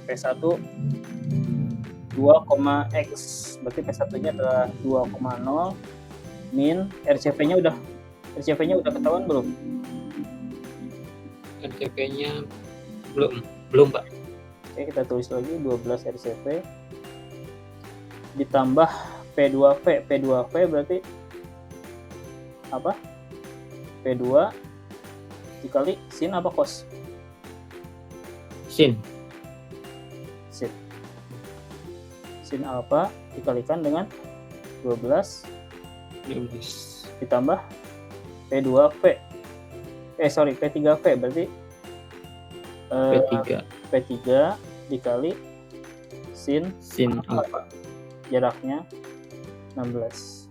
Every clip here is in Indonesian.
P1 2,x, berarti P1-nya adalah 2,0 min RCP-nya udah ketahuan belum? RCP-nya belum Pak. Oke, kita tulis lagi 12 RCP ditambah P2V. P2V berarti apa? P2 dikali sin apa cos? Sin. Sin alpha dikalikan dengan 12 ditambah P2V. P3V berarti P3 dikali sin alpha. Jaraknya 16.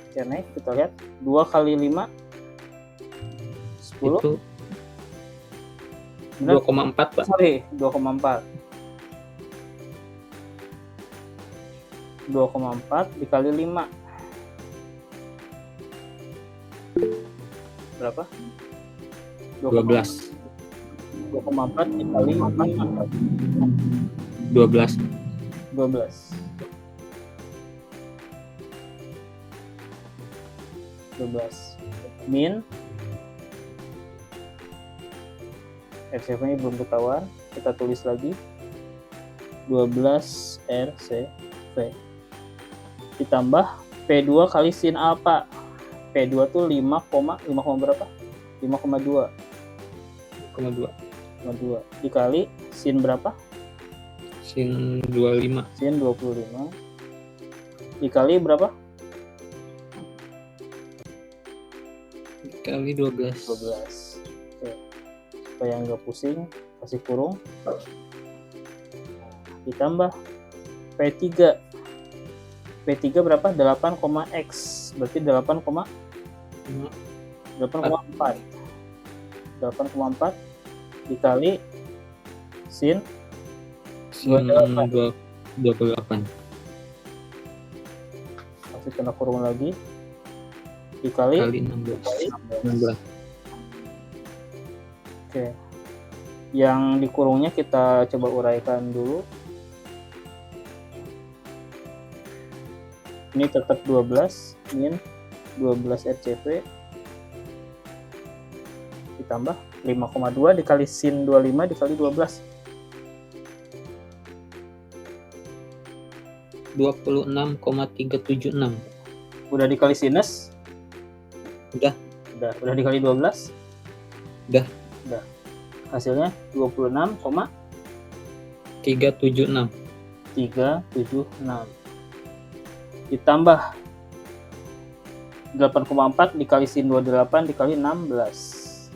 Oke, next kita lihat 2 kali 5 10 itu 2,4 Pak. Sorry, 2,4. 2,4 dikali 5 berapa? 12. 2,4 dikali 5 12 min RCP-nya belum ketahuan, kita tulis lagi 12 RCP ditambah P2 kali sin alpha. P2 tuh 5, berapa? 5,2 dikali sin berapa? Sin 25 dikali berapa? dikali 12. Oke. Supaya nggak pusing, kasih kurung ditambah P3 berapa? 8,x berarti 8,4 dikali sin 28. Masih kena kurung lagi dikali 16. Oke. Yang dikurungnya kita coba uraikan dulu. Ini tetap 12 min 12 RCP ditambah 5,2 dikali sin 25 dikali 12 26,376. Udah dikali sinus? Udah dikali 12? Udah. Hasilnya 26,376 ditambah 8,4 dikali sin 28 dikali 16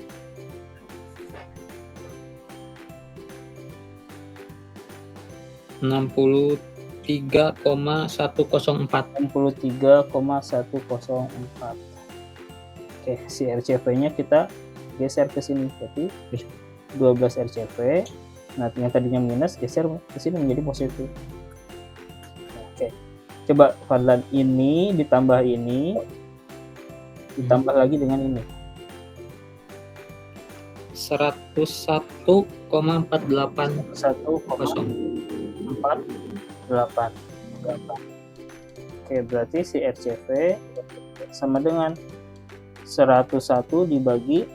63,104. Oke, si RCP-nya kita geser ke sini, berarti 12 RCP. Nah, yang tadinya minus geser ke sini menjadi positif. Oke, coba Fadlan ini ditambah ini ditambah lagi dengan ini 1,48. Oke, berarti si RCP sama dengan 101 dibagi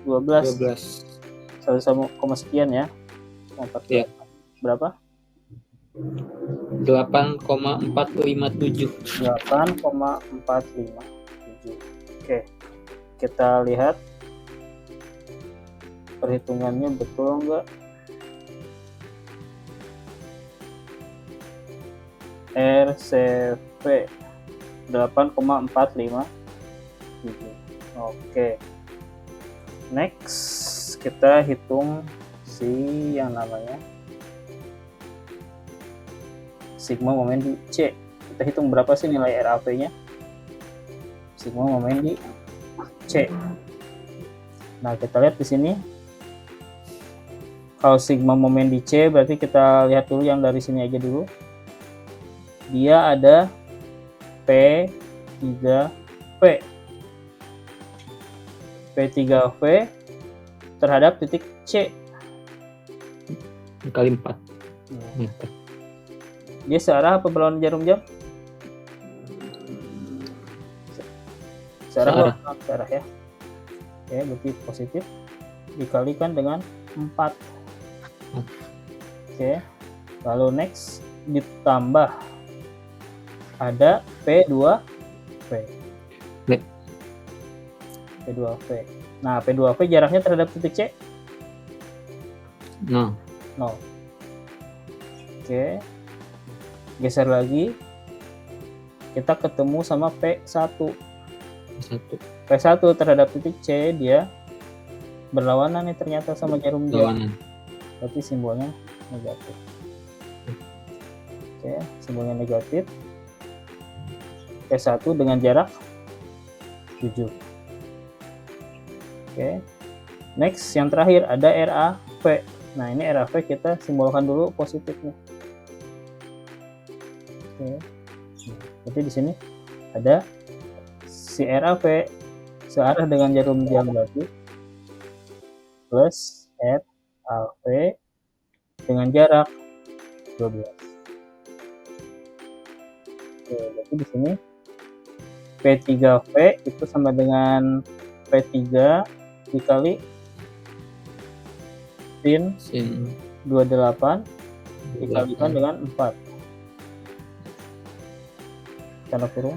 12. 1,1 sekian ya. 48. Ya. Berapa? 8,457. Oke. Kita lihat perhitungannya betul enggak? RCP 8,457. Oke. Next, kita hitung si yang namanya sigma momen di C. Kita hitung berapa sih nilai RAP-nya? Sigma momen di C. Nah, kita lihat di sini. Kalau sigma momen di C, berarti kita lihat dulu yang dari sini aja dulu. Dia ada P3V. P3V terhadap titik C. kali 4 Nah, meter. dia searah apa berlawanan jarum jam? Searah. Searah ya. Oke, berarti positif dikalikan dengan 4. Oke. Lalu next ditambah ada P2V. P2V. Nah, P2V jaraknya terhadap titik C 0. 0. Oke. Geser lagi. Kita ketemu sama P1. 1 P1 terhadap titik C dia berlawanan nih ternyata sama jarum jam. lawanan. Berarti simbolnya negatif. Oke, simbolnya negatif. P1 dengan jarak 7. Oke. Next yang terakhir ada RAV. Nah, ini RAV kita simbolkan dulu positifnya. Oke. Jadi di sini ada si RAV searah dengan jarum jam berarti plus RAV dengan jarak 12. Oke, berarti di sini P3V itu sama dengan P3 dikali sin Sin 28 dikalikan dengan 4. Tanda kurung.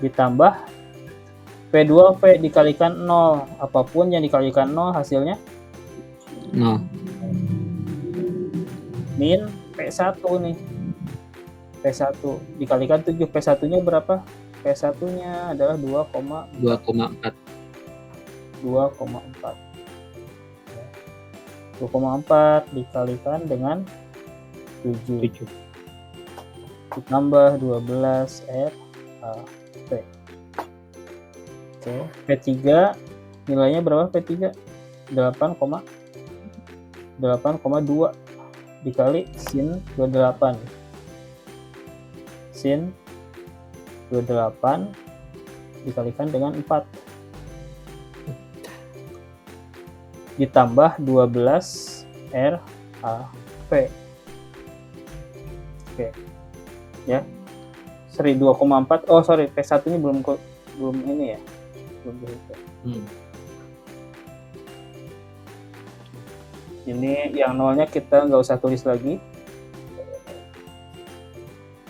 Ditambah P2V dikalikan 0. Apapun yang dikalikan 0 hasilnya 0. min P1 nih. P1 dikalikan 7. P1-nya berapa? P1-nya adalah 2,4. 2,4. 2,4 dikalikan dengan 7. Ditambah 12 RAV. Oke, P3 nilainya berapa P3? 8,2 dikali sin 28. Sin 28 dikalikan dengan 4. Ditambah 12 RAV. Oke. Ya. Seri 2,4. Oh, sorry, P1-nya belum ini ya. Belum dihitung. Ini yang nolnya kita nggak usah tulis lagi.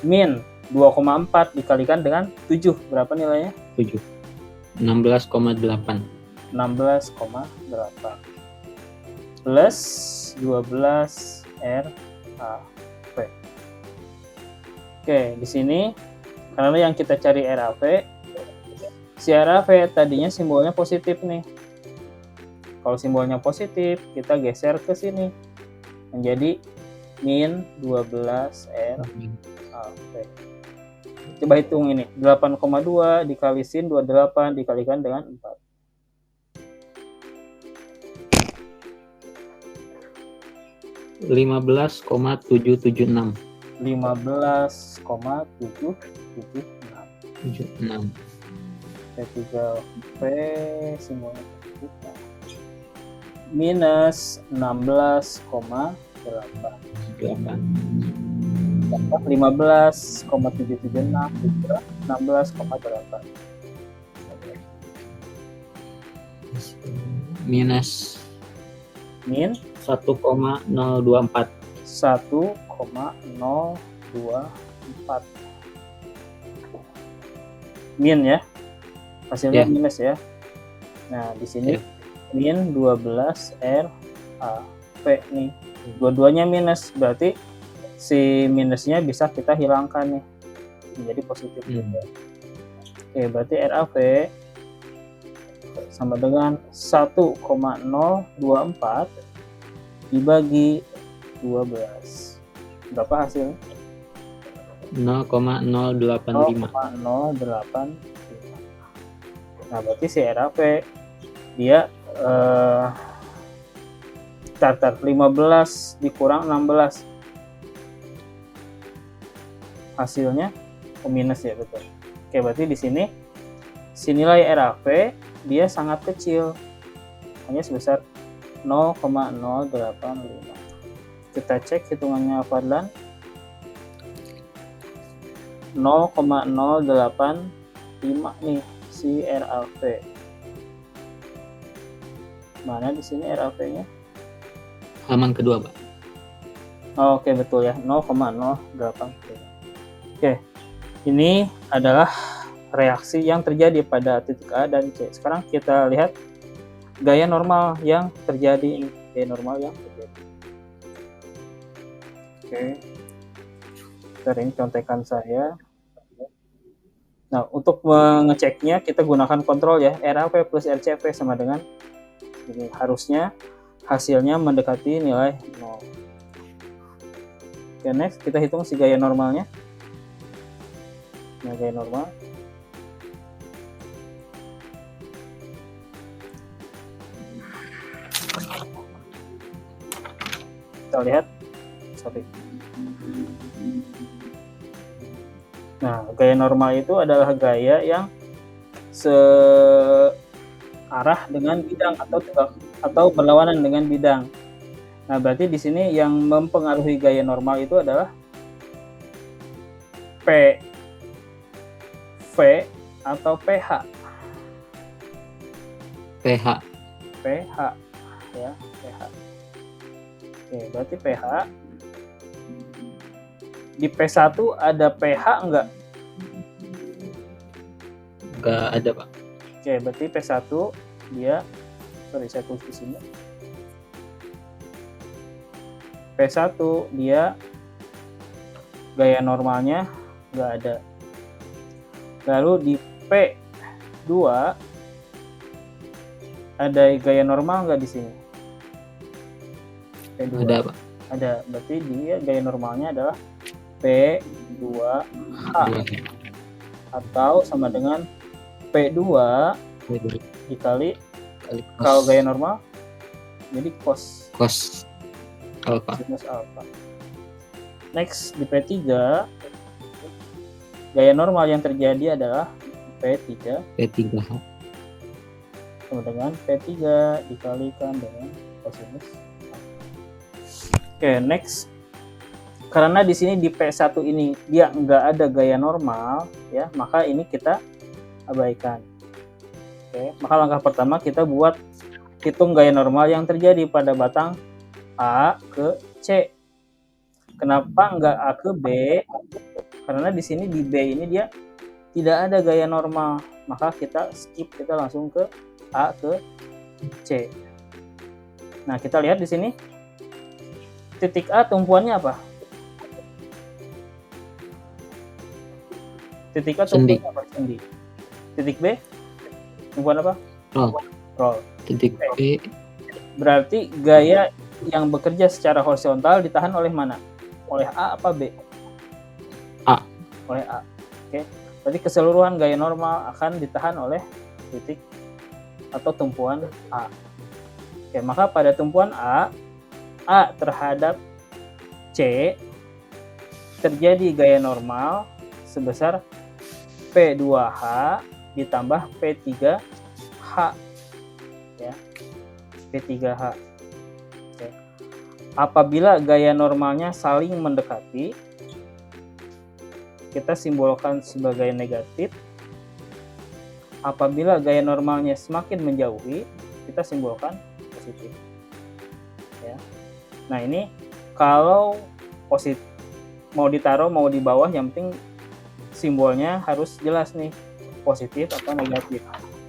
Min 2,4 dikalikan dengan 7. Berapa nilainya? 7. 16,8. 16,8. Plus 12 RAV. Oke, di sini karena yang kita cari RAV, si RAV tadinya simbolnya positif nih. Kalau simbolnya positif, kita geser ke sini menjadi min 12 RAV. Coba hitung ini, 8,2 dikali sin 28 dikalikan dengan 4. 15,776. 15,776. P3V simbolnya minus 16,8. 15,776 juga 16,8. Minus Min 1,024. 1,024. Min ya. Hasilnya minus ya. Nah, di sini min 12 RAV nih. Dua-duanya minus, berarti si minusnya bisa kita hilangkan nih. Menjadi positif juga. Oke, berarti RAV sama dengan 1,024 dibagi 12. Berapa hasilnya? 0,085. 0,085. Nah, berarti si RAV dia tar 15 dikurang 16. Hasilnya minus ya, betul. Oke, berarti di sini si nilai RAV dia sangat kecil. Hanya sebesar 0,085. Kita cek hitungannya Fadlan. 0,085 nih si RAV. Mana di sini RAV-nya? Halaman kedua, Pak. Oke, betul ya, 0,085. Oke, ini adalah reaksi yang terjadi pada titik A dan C. Sekarang kita lihat gaya normal yang terjadi. Oke. Ini contekan saya. Nah, untuk mengeceknya kita gunakan kontrol ya. RAV plus RCV sama dengan ini. Harusnya hasilnya mendekati nilai 0. Oke, next kita hitung si gaya normalnya. Nah, gaya normal. Kita lihat. Nah, gaya normal itu adalah gaya yang searah dengan bidang atau berlawanan dengan bidang. Nah, berarti di sini yang mempengaruhi gaya normal itu adalah P, V, atau PH. PH. PH ya, PH. Oke, berarti PH. Di P1 ada PH enggak? Enggak ada, Pak. Oke, berarti P1 dia, saya tulis di sini. P1 dia gaya normalnya enggak ada. Lalu di P2 ada gaya normal enggak di sini? P2. Ada, Pak. Ada, berarti dia gaya normalnya adalah P2H atau sama dengan P2 dikali kalau gaya normal jadi cos alpha. Sinus alpha. Next di P3 gaya normal yang terjadi adalah P3 P3H sama dengan P3 dikalikan dengan kosinus. Oke, next. Karena di sini di P1 ini dia nggak ada gaya normal ya, maka ini kita abaikan. Oke, maka langkah pertama kita buat hitung gaya normal yang terjadi pada batang A ke C. Kenapa nggak A ke B? Karena di sini di B ini dia tidak ada gaya normal, maka kita skip, kita langsung ke A ke C. Nah, kita lihat di sini titik A tumpuannya apa? Titik A tumpuannya apa? Sendi. Titik B tumpuan apa? Roll. Titik B Berarti gaya yang bekerja secara horizontal ditahan oleh mana? Oleh A apa B? A. Oleh A. Oke. Berarti keseluruhan gaya normal akan ditahan oleh titik atau tumpuan A. Oke, maka pada tumpuan A terhadap C terjadi gaya normal sebesar P2H ditambah P3H ya. P3H. Oke. Apabila gaya normalnya saling mendekati, kita simbolkan sebagai negatif. Apabila gaya normalnya semakin menjauhi, kita simbolkan positif. Ya. Nah, ini kalau positif mau ditaruh mau di bawah, yang penting simbolnya harus jelas nih, positif atau negatif.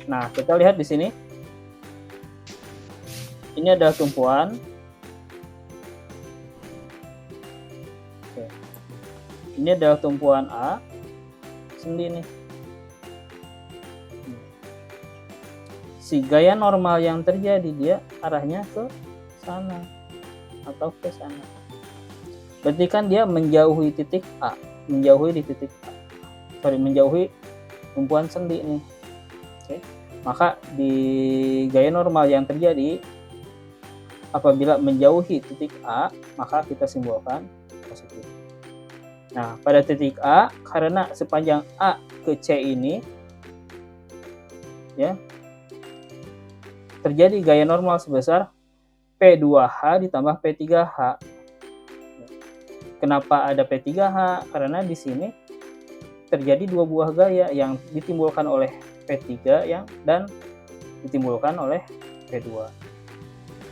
Nah, kita lihat di sini. Ini adalah tumpuan. Oke. Ini adalah tumpuan A. Sendi nih. Si gaya normal yang terjadi dia arahnya ke sana atau ke sana. Berarti kan dia menjauhi titik A, menjauhi tumpuan sendi nih. Oke. Maka di gaya normal yang terjadi apabila menjauhi titik A, maka kita simbolkan positif. Nah, pada titik A, karena sepanjang A ke C ini ya terjadi gaya normal sebesar P2H ditambah P3H. Kenapa ada P3H? Karena di sini terjadi dua buah gaya yang ditimbulkan oleh P3 dan ditimbulkan oleh P2.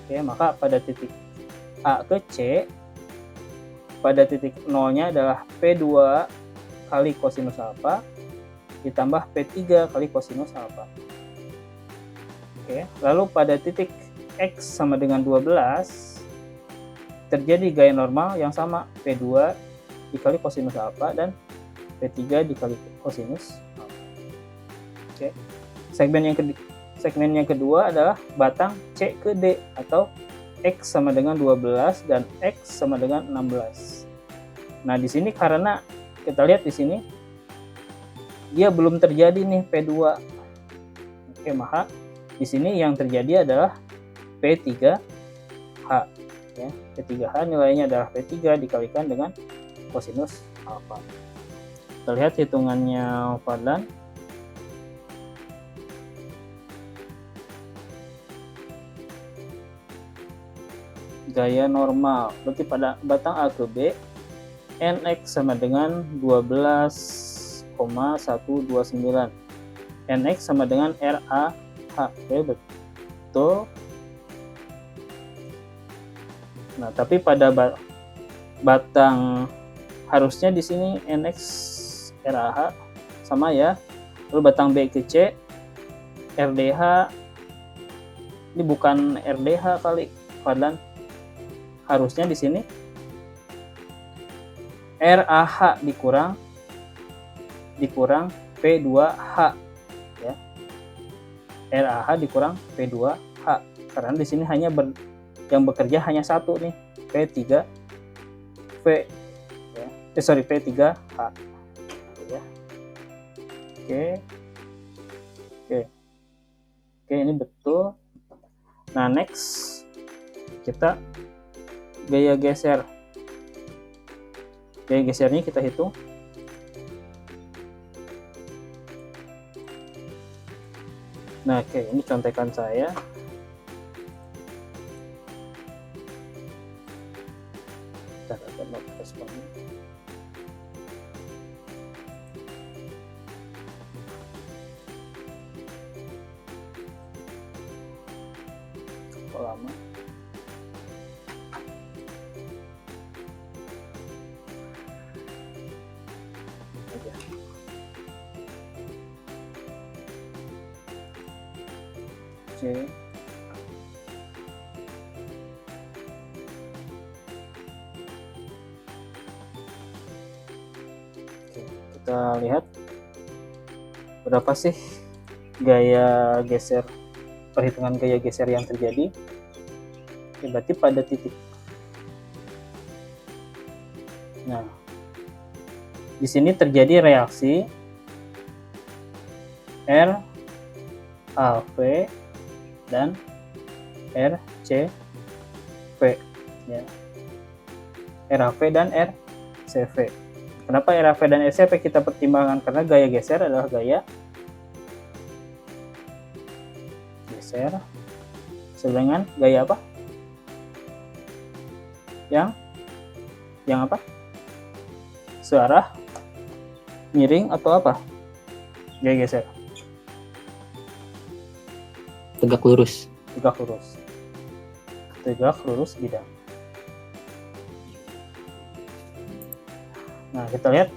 Oke, maka pada titik A ke C, pada titik nolnya adalah P2 kali kosinus alfa ditambah P3 kali kosinus alfa. Oke, lalu pada titik X sama dengan 12 terjadi gaya normal yang sama, P2 dikali kosinus alfa dan P3 dikali kosinus alfa. Oke. Segmen yang kedua adalah batang C ke D, atau X sama dengan 12 dan X sama dengan 16. Nah, di sini karena kita lihat di sini dia belum terjadi nih P2. Oke, maka di sini yang terjadi adalah P3H. Ya, P3H nilainya adalah P3 dikalikan dengan kosinus alfa. Kita lihat hitungannya Fadlan. Gaya normal, berarti pada batang A ke B, NX sama dengan 12,129. NX sama dengan RAH. Oke, betul. Nah, tapi pada batang harusnya di sini NX RAH sama ya. Lalu batang B ke C RDH, ini bukan RDH kali, Fadlan. Harusnya di sini RAH dikurang P2H ya. RAH dikurang P2H, karena di sini hanya yang bekerja hanya satu nih, P3V ya. P3H ya. Oke, ini betul. Nah, next kita gaya geser. Gaya gesernya kita hitung. Nah, oke, ini contekan saya. Lama. Oke. Kita lihat berapa sih gaya geser, perhitungan gaya geser yang terjadi. Oke, berarti pada titik. Nah, di sini terjadi reaksi RAV dan RCV ya. RAV dan RCV. Kenapa RAV dan RCV kita pertimbangkan? Karena gaya geser adalah gaya geser sedangkan gaya apa? Yang apa? Searah, miring, atau apa? Gaya geser. Tegak lurus. Tegak lurus. Tegak lurus bidang. Nah, kita lihat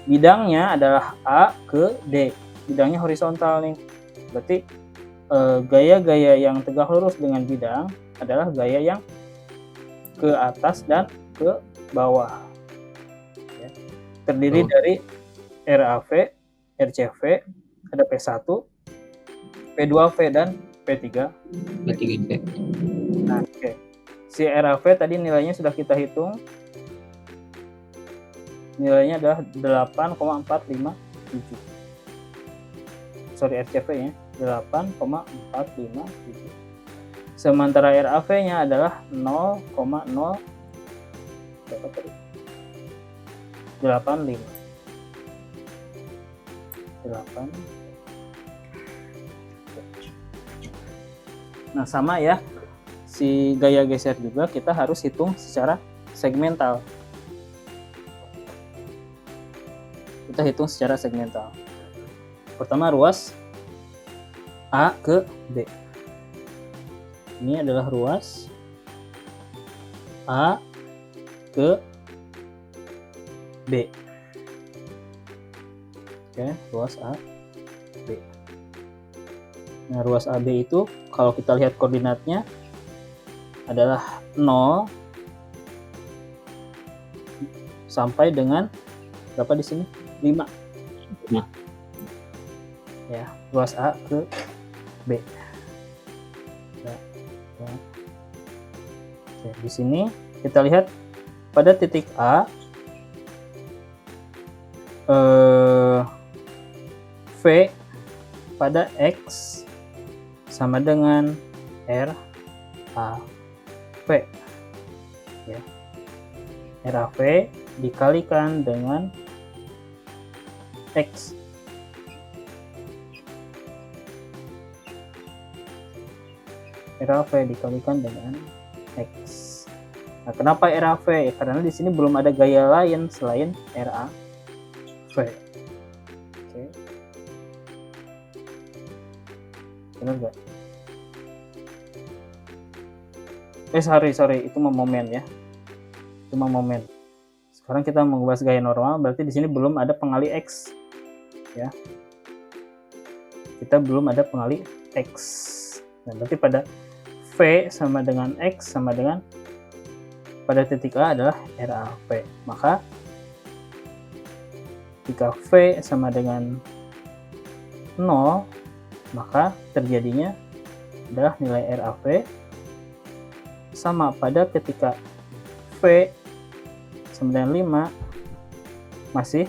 bidangnya adalah A ke D. Bidangnya horizontal nih. Berarti gaya-gaya yang tegak lurus dengan bidang adalah gaya yang ke atas dan ke bawah. Ya. Terdiri dari RAV, RCV, ada P1, P2V, dan P3. P3V. Nah, oke. Si RAV tadi nilainya sudah kita hitung. Nilainya adalah 8,457. Sorry, RCV ya, 8,457. Sementara RAV-nya adalah 0,0 berapa tadi? 85. Nah, sama ya. si gaya geser juga kita harus hitung secara segmental. Kita hitung secara segmental. Pertama ruas A ke B. Ini adalah ruas A ke B. Oke, ruas A B. Nah, ruas AB itu kalau kita lihat koordinatnya adalah 0 sampai dengan berapa di sini? 5. Nah. Ya, ruas A ke B. Oke, di sini kita lihat pada titik A V pada X sama dengan RAV. Ya. RAV dikalikan dengan X. RAV dikalikan dengan X. Nah, kenapa RAV? Ya, karena di sini belum ada gaya lain selain RAV. Oke. Benar nggak? Sorry, itu momen ya. Itu momen. Sekarang kita membahas gaya normal, berarti di sini belum ada pengali X. Ya. Kita belum ada pengali X. Nah, berarti pada V sama dengan X sama dengan pada titik A adalah RAV. Maka jika V sama dengan 0, maka terjadinya adalah nilai RAV sama pada ketika V sama dengan 5 masih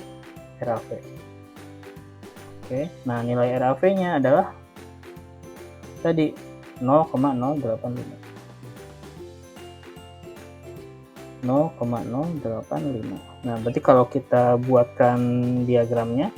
RAV. Oke, nah nilai RAV-nya adalah tadi 0,085. 0,085. Nah, berarti kalau kita buatkan diagramnya,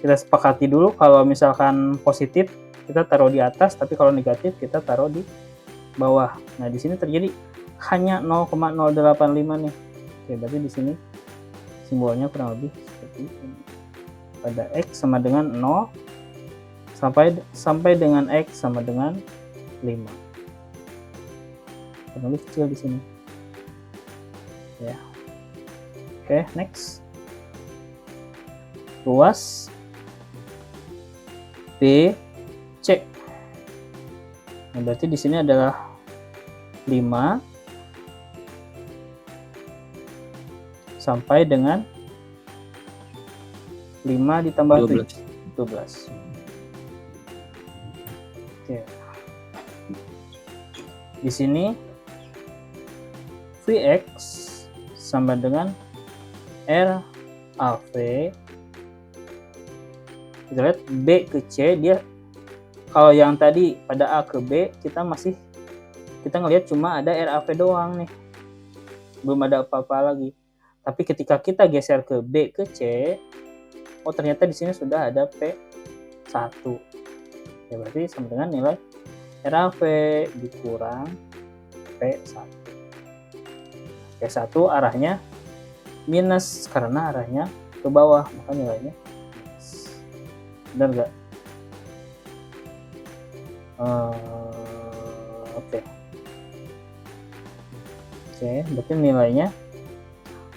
kita sepakati dulu kalau misalkan positif kita taruh di atas, tapi kalau negatif kita taruh di bawah. Nah, di sini terjadi hanya 0,085 nih. Oke, berarti di sini simbolnya kurang lebih seperti ini. Pada X sama dengan 0 sampai dengan X sama dengan 5. Kurang lebih kecil di sini. Ya. Oke, next. Ruas BC. Nah, berarti di sini adalah 5 sampai dengan 5 ditambah 12. Oke. Di sini Vx sama dengan RAV. Kita lihat B ke C, dia kalau yang tadi pada A ke B kita ngelihat cuma ada RAV doang nih, belum ada apa-apa lagi. Tapi ketika kita geser ke B ke C, oh ternyata di sini sudah ada P1. Ya, berarti sama dengan nilai RAV dikurang P1. P1 arahnya minus karena arahnya ke bawah, maka nilainya minus. Benar nggak? Oke, berarti nilainya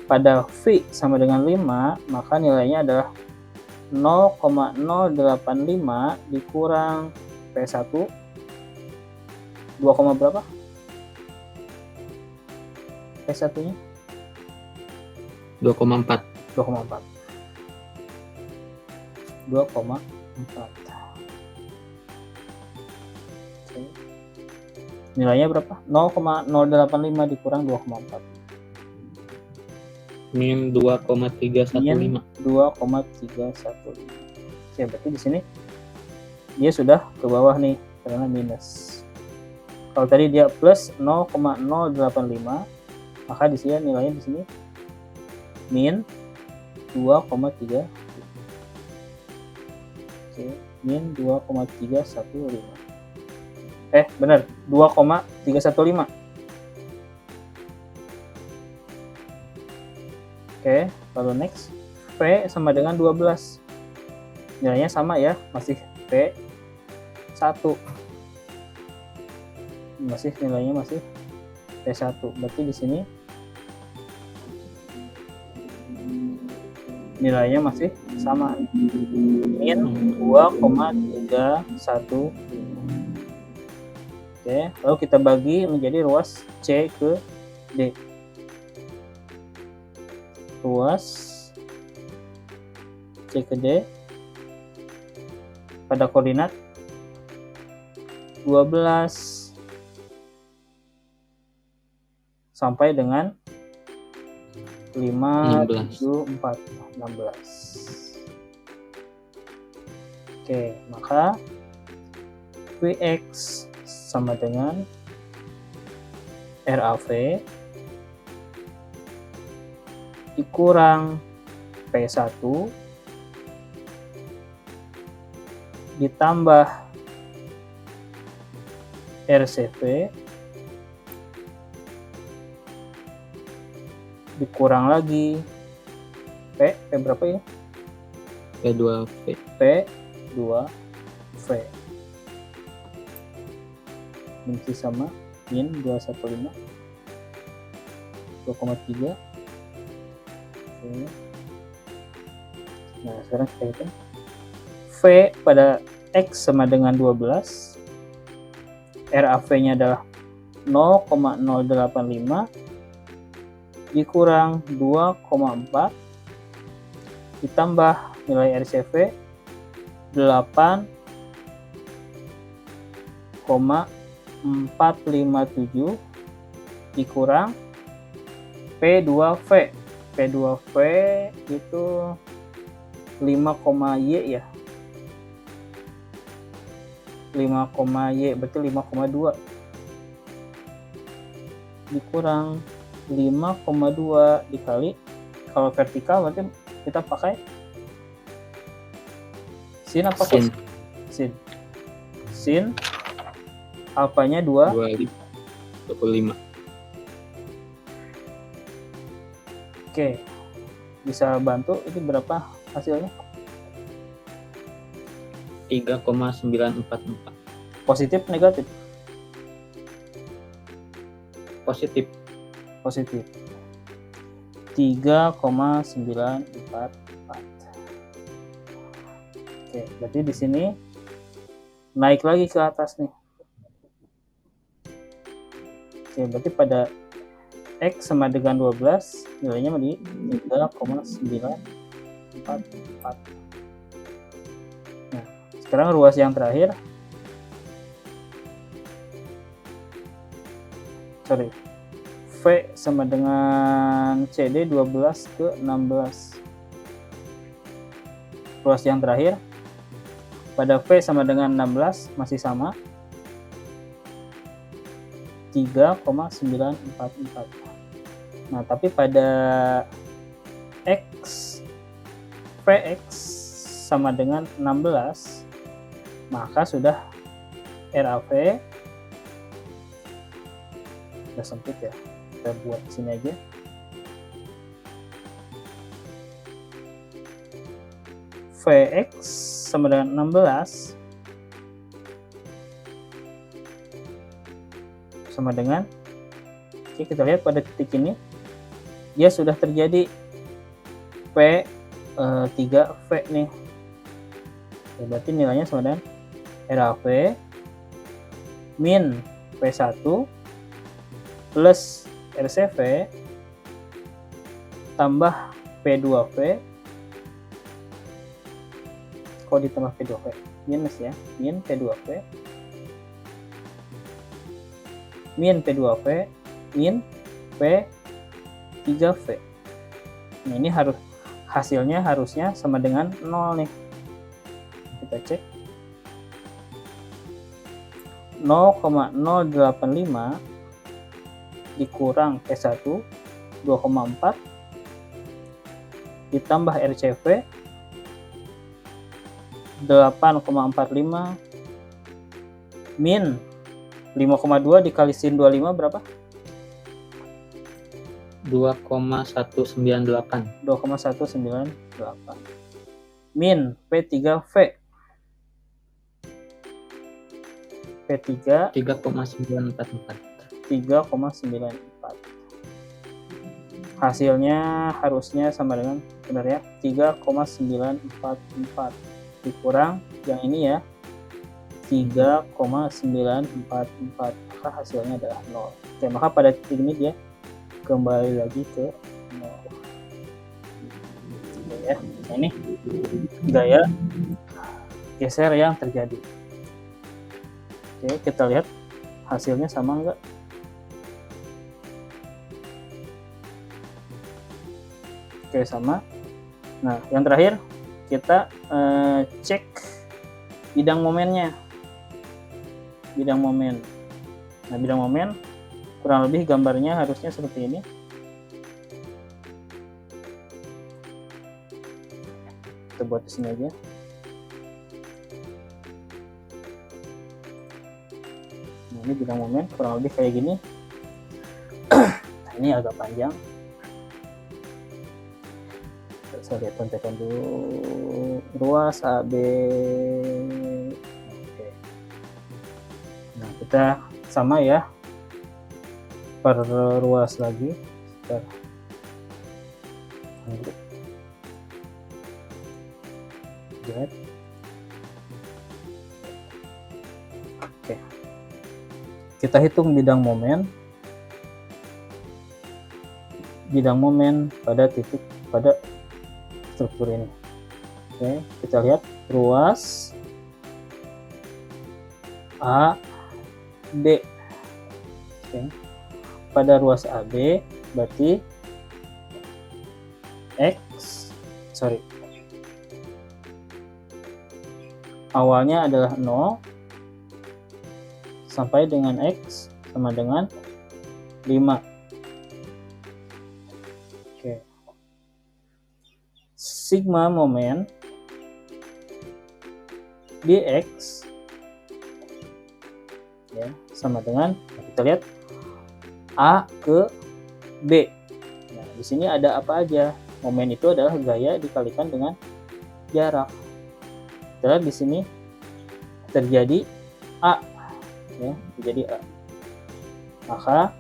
pada V sama dengan 5, maka nilainya adalah 0,085 dikurang P1 2, berapa? P1 nya 2,4. 2,4. Nilainya berapa? 0,085 dikurang 2,4. Min 2,315. 2,315. Oke, berarti di sini dia sudah ke bawah nih karena minus. Kalau tadi dia plus 0,085, Maka di sini nilainya di sini min 2,3. Oke, min 2,315. Benar, 2,315. Oke, lalu next, V sama dengan 12. Nilainya sama ya, masih V1. Nilainya masih V1. Berarti di sini nilainya masih sama, min 2,315. Oke, lalu kita bagi menjadi ruas C ke D. Ruas C ke D pada koordinat 12 sampai dengan 5, 7, 4, 16. Oke, maka Vx sama dengan RAV dikurang P1 ditambah RCV dikurang lagi P berapa ya? P2V. P2V benci sama min 215 2,3. Nah, sekarang kita hitung V pada X sama dengan 12, RAV nya adalah 0,085 dikurang 2,4 ditambah nilai RCV 8,457 dikurang P2V. P2V itu 5,Y ya. 5,Y berarti 5,2 dikurang 5,2 dikali, kalau vertikal berarti kita pakai sin apa Sin. Sin alfanya 25. Oke, bisa bantu ini berapa hasilnya? 3,944. Positif negatif? Positif. 3,944. Oke, berarti di sini naik lagi ke atas nih. Oke, berarti pada X sama dengan 12 nilainya di 3,944. Nah, sekarang ruas yang terakhir. V sama dengan CD 12 ke 16. Ruas yang terakhir pada V sama dengan 16 masih sama 3,944. Nah, tapi pada X, Vx sama dengan 16, maka sudah RAV, udah sempit ya, kita buat di sini aja. Vx sama dengan 16 sama dengan, oke, kita lihat pada titik ini dia sudah terjadi P3V nih. Ya, berarti nilainya sama dengan RAV min P1 plus RCV tambah P2V. Kok ditambah P2V? Minus ya, min P2V min P2V min P3V. Nah, ini hasilnya harusnya sama dengan 0 nih. Kita cek 0,085 dikurang P1 2,4 ditambah RCV 8,45 min 5,2 dikalisin 25 berapa? 2,198. 2,198 min P3V 3,944. 3,94. Hasilnya harusnya sama dengan, benar ya, 3,944 dikurang yang ini ya 3,944, maka hasilnya adalah 0. Oke, maka pada titik ini dia kembali lagi ke 0. Oke, ya. Nah, ini gaya geser yang terjadi. Oke, kita lihat hasilnya sama enggak? Oke, sama. Nah, yang terakhir kita cek bidang momennya. Bidang momen. Nah, bidang momen kurang lebih gambarnya harusnya seperti ini. Kita buat di sini aja. Nah, ini bidang momen kurang lebih kayak gini. Nah, ini agak panjang. Saya lihat contekan dulu. Ruas AB. Oke. Nah, kita sama ya. Perluas lagi. Lihat. Oke. Kita hitung bidang momen. Bidang momen pada titik pada struktur ini. Oke, kita lihat ruas A B. Oke. Pada ruas AB berarti awalnya adalah 0 sampai dengan X sama dengan 5. Oke. Sigma momen dx ya sama dengan, kita lihat A ke B. Nah, di sini ada apa aja? Momen itu adalah gaya dikalikan dengan jarak. Kita lihat di sini terjadi A ya, terjadi A. Maka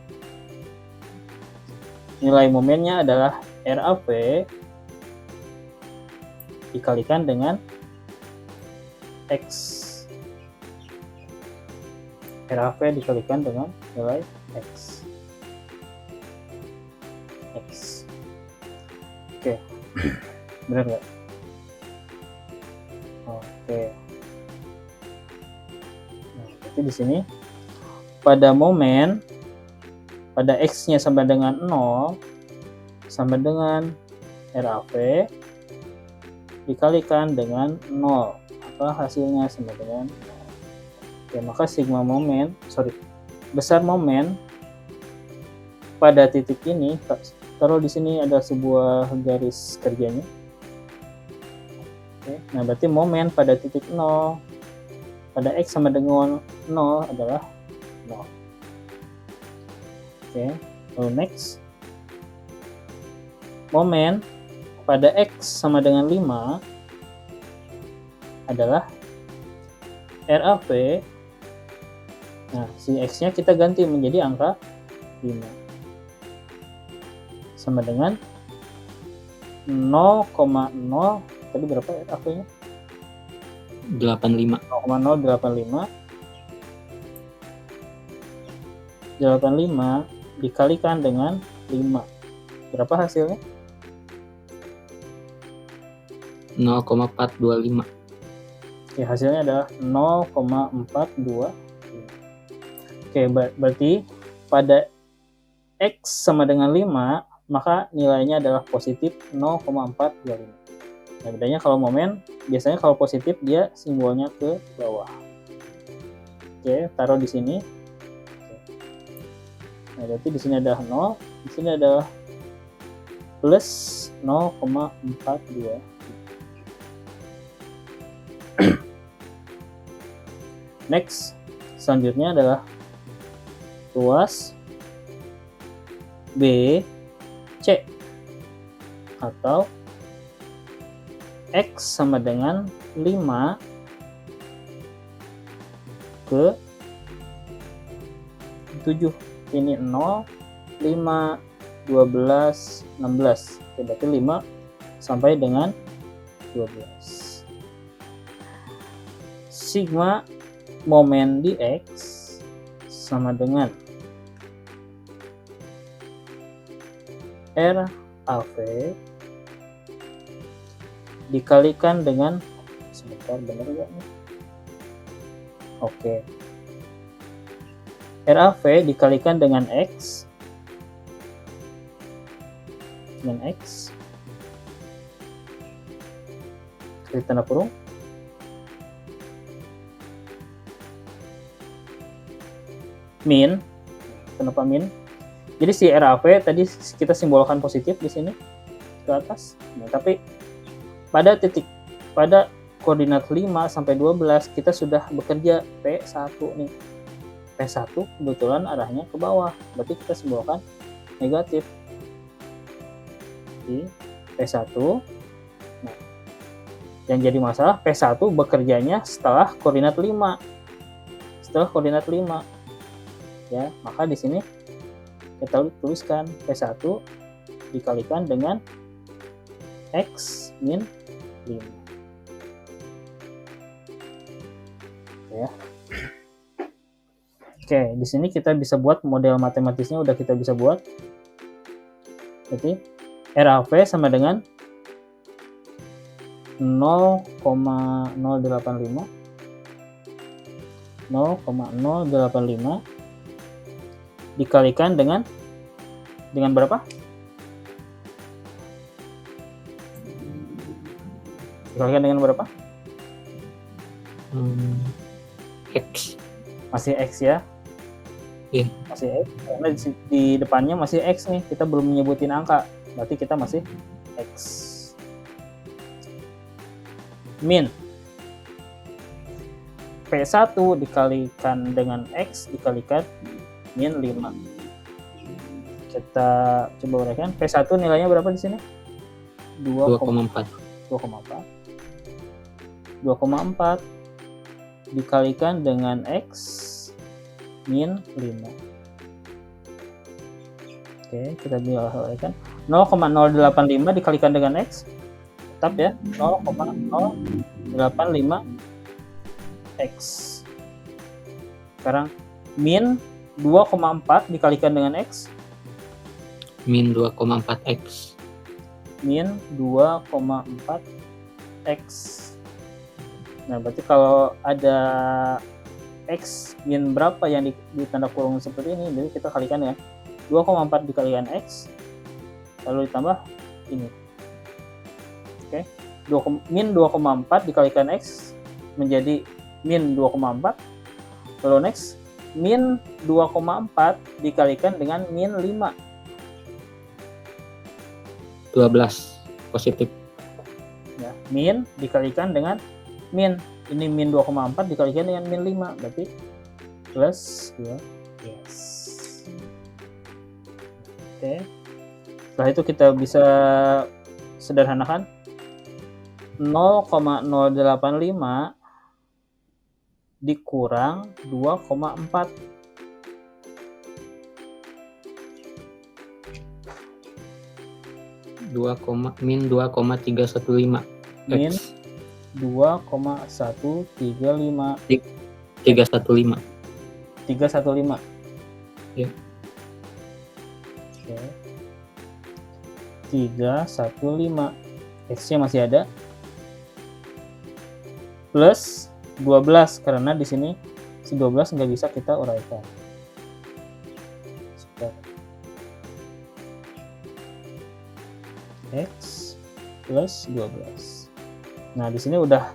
nilai momennya adalah RAV dikalikan dengan X. RAV dikalikan dengan nilai X. Oke. Benar nggak? Oke. Nah, jadi di sini pada momen pada X-nya sama dengan 0 sama dengan RAV dikalikan dengan 0, maka hasilnya sama dengan 0. Oke, maka sigma momen, besar momen pada titik ini, taruh di sini ada sebuah garis kerjanya. Oke, nah berarti momen pada titik 0 pada X sama dengan 0 adalah 0. Oke, lalu next. Momen pada X sama dengan 5 adalah RAV. Nah, si X-nya kita ganti menjadi angka 5. Sama dengan 0,0, tadi berapa RAV-nya? 85. 0,085 dikalikan dengan 5. Berapa hasilnya? 0,425. Oke, hasilnya adalah 0,425. Oke, berarti pada X sama dengan 5, maka nilainya adalah positif 0,425. Nah, bedanya kalau momen, biasanya kalau positif dia simbolnya ke bawah. Oke, taruh di sini. Nah, berarti di sini ada 0, di sini ada plus 0,42. Next, selanjutnya adalah ruas BC atau X sama dengan 5 ke 7. Ini 0, 5, 12, 16. Oke, berarti 5 sampai dengan 12. Sigma momen di X sama dengan RAV dikalikan dengan, sebentar, benar gak nih? Oke, RAV dikalikan dengan X klik tanda kurung min. Kenapa min? Jadi si RAV tadi kita simbolkan positif di sini ke atas. Nah, tapi pada koordinat 5 sampai 12 kita sudah bekerja P1 nih. P1 kebetulan arahnya ke bawah, berarti kita simbolkan negatif di P1. Nah, yang jadi masalah P1 bekerjanya setelah koordinat 5. Ya, maka di sini kita tuliskan P1 dikalikan dengan X min 5. Ya. Oke, di sini kita bisa buat model matematisnya, udah kita bisa buat. Jadi RAV sama dengan 0,085 dikalikan dengan berapa? Dikalikan dengan berapa? X. Masih X ya? Iya. Masih X, karena di depannya masih X nih, kita belum menyebutin angka, berarti kita masih X. Min P1 dikalikan dengan X dikalikan min 5. Kita coba uraikan. P1 nilainya berapa di sini? 2,4. 2,4 dikalikan dengan X min 5. Oke, kita uraikan. 0,085 dikalikan dengan X, tetap ya, 0,085 X. Sekarang min 2,4 dikalikan dengan X, min 2,4X. min 2,4 X. Nah, berarti kalau ada X min berapa yang di tanda kurung seperti ini, jadi kita kalikan ya, 2,4 dikalikan X lalu ditambah ini. Oke, min 2,4 dikalikan X menjadi min 2,4. Lalu next, min 2,4 dikalikan dengan min 5. 12 positif. Ya, min dikalikan dengan min. Ini min 2,4 dikalikan dengan min 5, berarti plus 2. Yes. Oke. Setelah itu kita bisa sederhanakan 0,085 dikurang 2,4. Min 2,315 Min X. 2,135 315. 315. Ya. Oke. 315. X-nya masih ada. Plus 12 karena di sini si 12 nggak bisa kita uraikan. X plus 12. Nah, di sini udah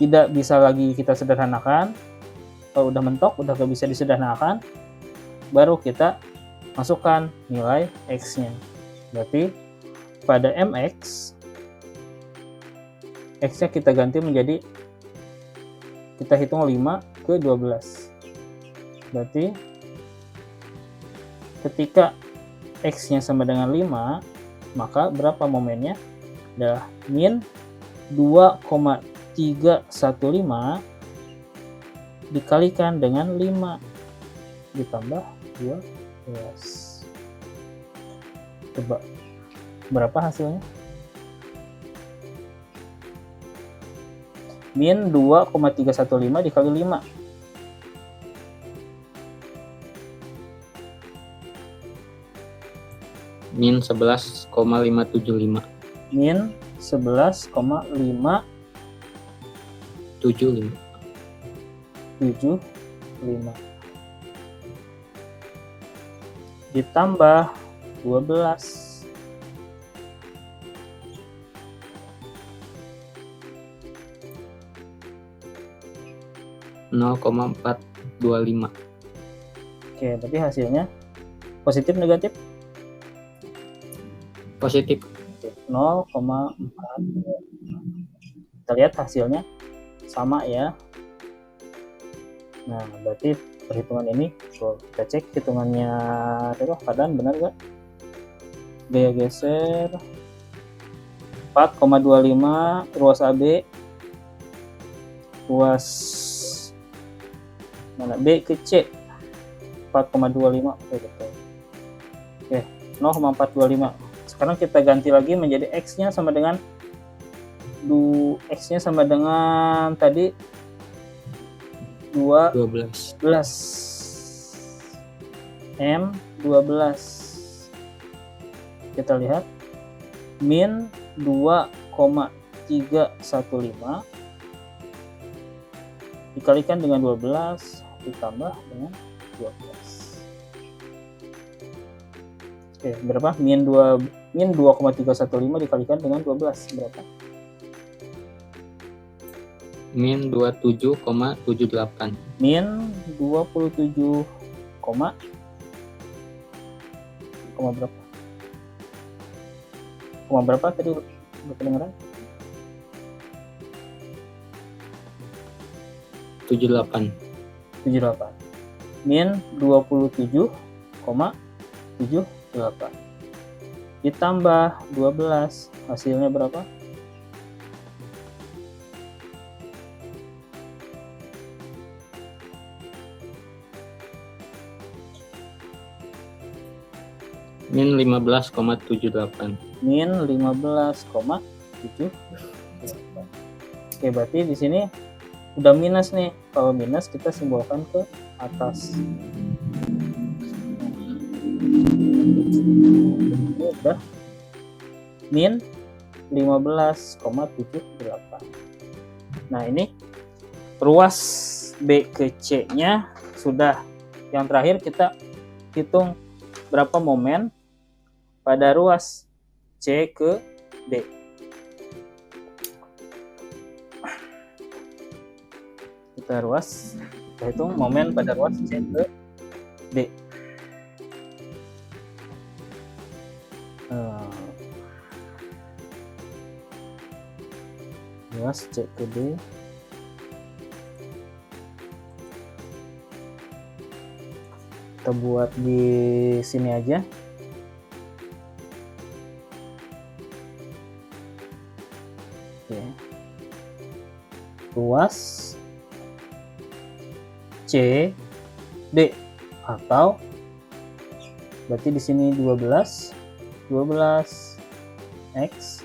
tidak bisa lagi kita sederhanakan. Kalau udah mentok, udah nggak bisa disederhanakan, baru kita masukkan nilai X-nya. Berarti pada MX, X-nya kita ganti menjadi, kita hitung 5 ke 12. Berarti ketika X-nya sama dengan 5, maka berapa momennya? Adalah min 2,315 dikalikan dengan 5 ditambah 12. Coba berapa hasilnya? Min 2,315 dikali 5. Min 11,575. Min 11,575 ditambah 12. (0,425). Oke, berarti hasilnya positif negatif? Positif. 0,4. Kita lihat hasilnya sama ya. Nah, berarti perhitungan ini kita cek hitungannya keadaan benar gak? Gaya geser 4,25 ruas AB, ruas mana B ke C 4,25. Oke, betul. Oke, 0,425. Sekarang kita ganti lagi menjadi X-nya sama dengan X-nya sama dengan tadi 12 M 12. Kita lihat min 2,315 dikalikan dengan 12 ditambah dengan 12. Oke, berapa? Min 2,315 dikalikan dengan 12 berapa? Min 27,78. Min 27, koma berapa? Koma berapa tadi kedengaran? 78. Min 27,78 ditambah 12, hasilnya berapa? Min 15,78. Min 15,78. Oke, berarti di sini udah minus nih. Kalau minus kita simbolkan ke atas. Ini udah min 15,78. Nah, ini ruas B ke C nya sudah. Yang terakhir kita hitung berapa momen pada ruas C ke D. Kita hitung momen pada ruas C ke D. Ruas C ke D. Kita buat di sini aja. Oke. Ruas C D atau berarti di sini 12 X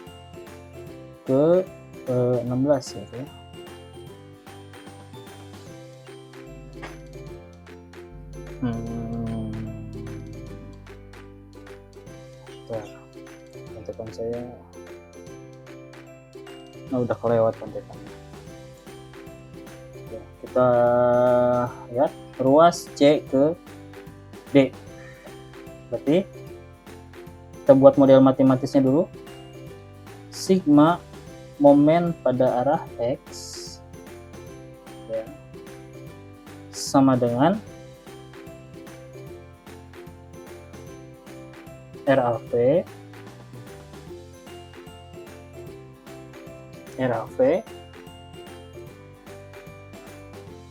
ke 16 ya. Kontekan saya udah kelewat kontekannya. Ya, kita lihat ruas C ke D. Berarti kita buat model matematisnya dulu. Sigma momen pada arah X ya, sama dengan RAV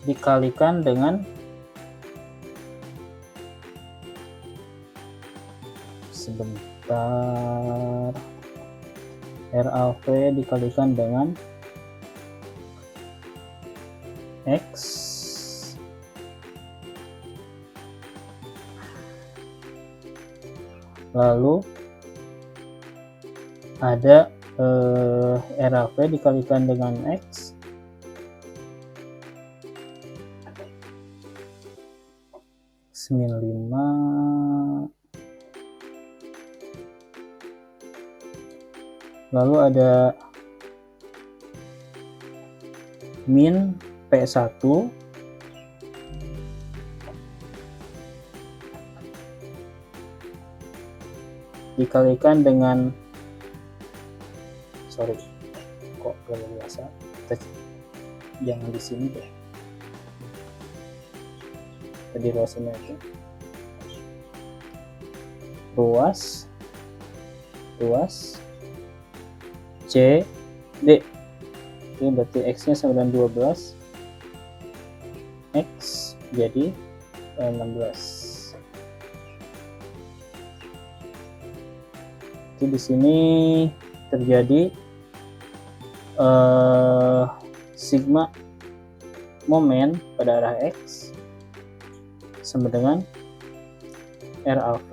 dikalikan dengan RAV dikalikan dengan X lalu ada RAV dikalikan dengan X min 5 lalu ada min P1 dikalikan dengan kok belum biasa, jangan di sini deh, tadi ruasnya itu ruas C D, ini berarti X nya sama dengan 12, X jadi 16. Jadi di sini terjadi sigma momen pada arah X sama dengan RAV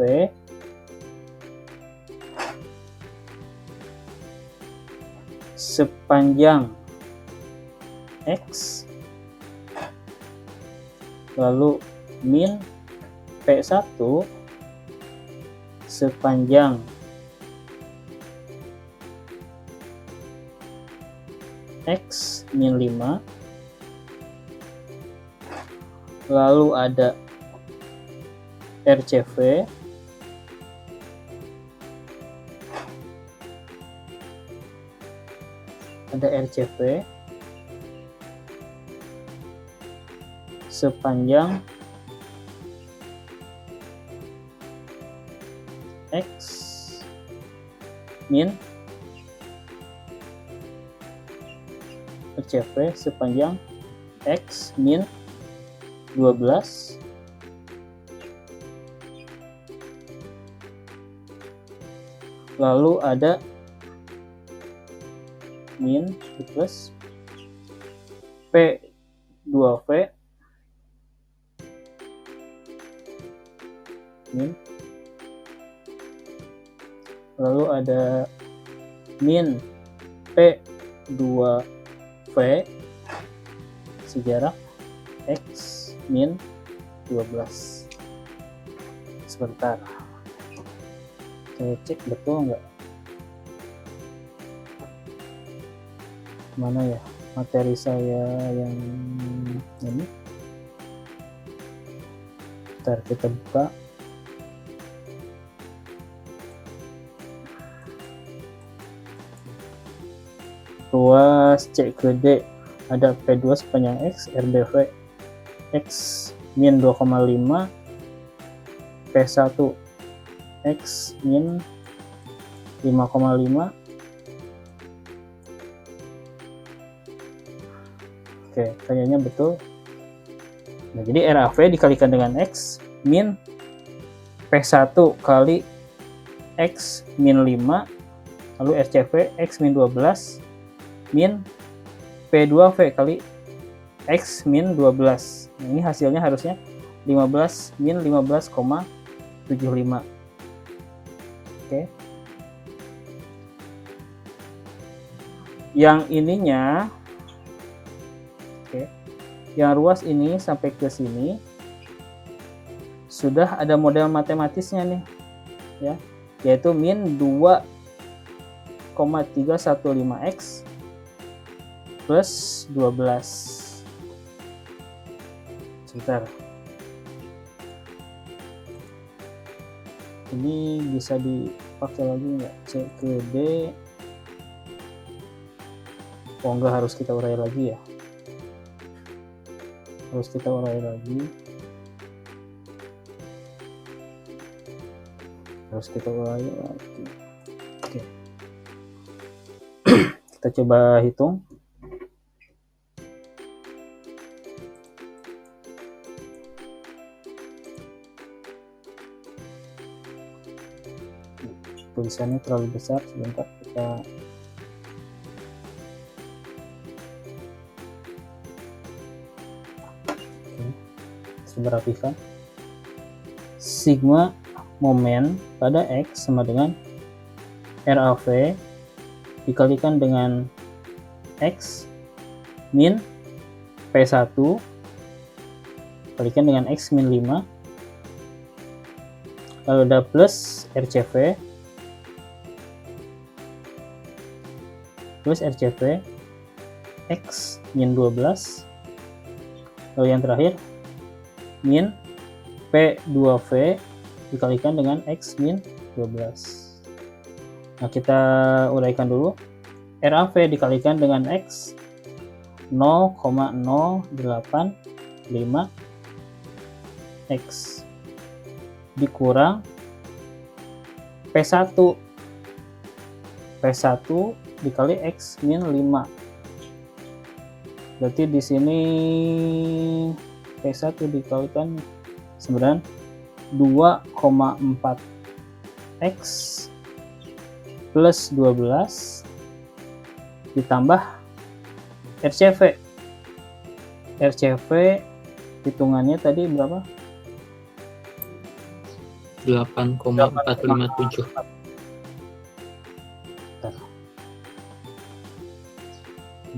sepanjang X lalu min P1 sepanjang X min 5 lalu ada RCV sepanjang X min RCV sepanjang X min 12 lalu ada min plus P2V min lalu ada min P2V sejarak X min 12. Sebentar, saya cek betul nggak, mana ya materi saya yang ini. Ntar kita buka. Ruas C ke D ada P2 sepanjang X, RBV X min 2,5, P1 X min 5,5. Oke, kayaknya betul. Nah, jadi RAV dikalikan dengan X min P1 kali X min 5, lalu RCV X min 12 min P2V kali X min 12. Nah, ini hasilnya harusnya 15 min 15,75. Oke. Yang ininya yang ruas ini sampai ke sini sudah ada model matematisnya nih ya, yaitu min 2,315x plus 12. Sebentar, ini bisa dipakai lagi nggak? C ke D. Oh, enggak, harus kita urai lagi ya, harus kita urai lagi. Terus kita ulangi lagi. Oke. Kita coba hitung. Tulisannya terlalu besar, sebentar kita coba rapikan. Sigma momen pada X sama dengan RAV dikalikan dengan X min P1 kalikan dengan X min 5, lalu ada plus RCV X min 12, lalu yang terakhir min P2V dikalikan dengan X min 12. Nah, kita uraikan dulu. RAV dikalikan dengan X 0,085 X dikurang P1 dikali X min 5. Berarti di sini P1 dikalikan 2,4 X plus 12 ditambah RCV. Hitungannya tadi berapa? 8,457.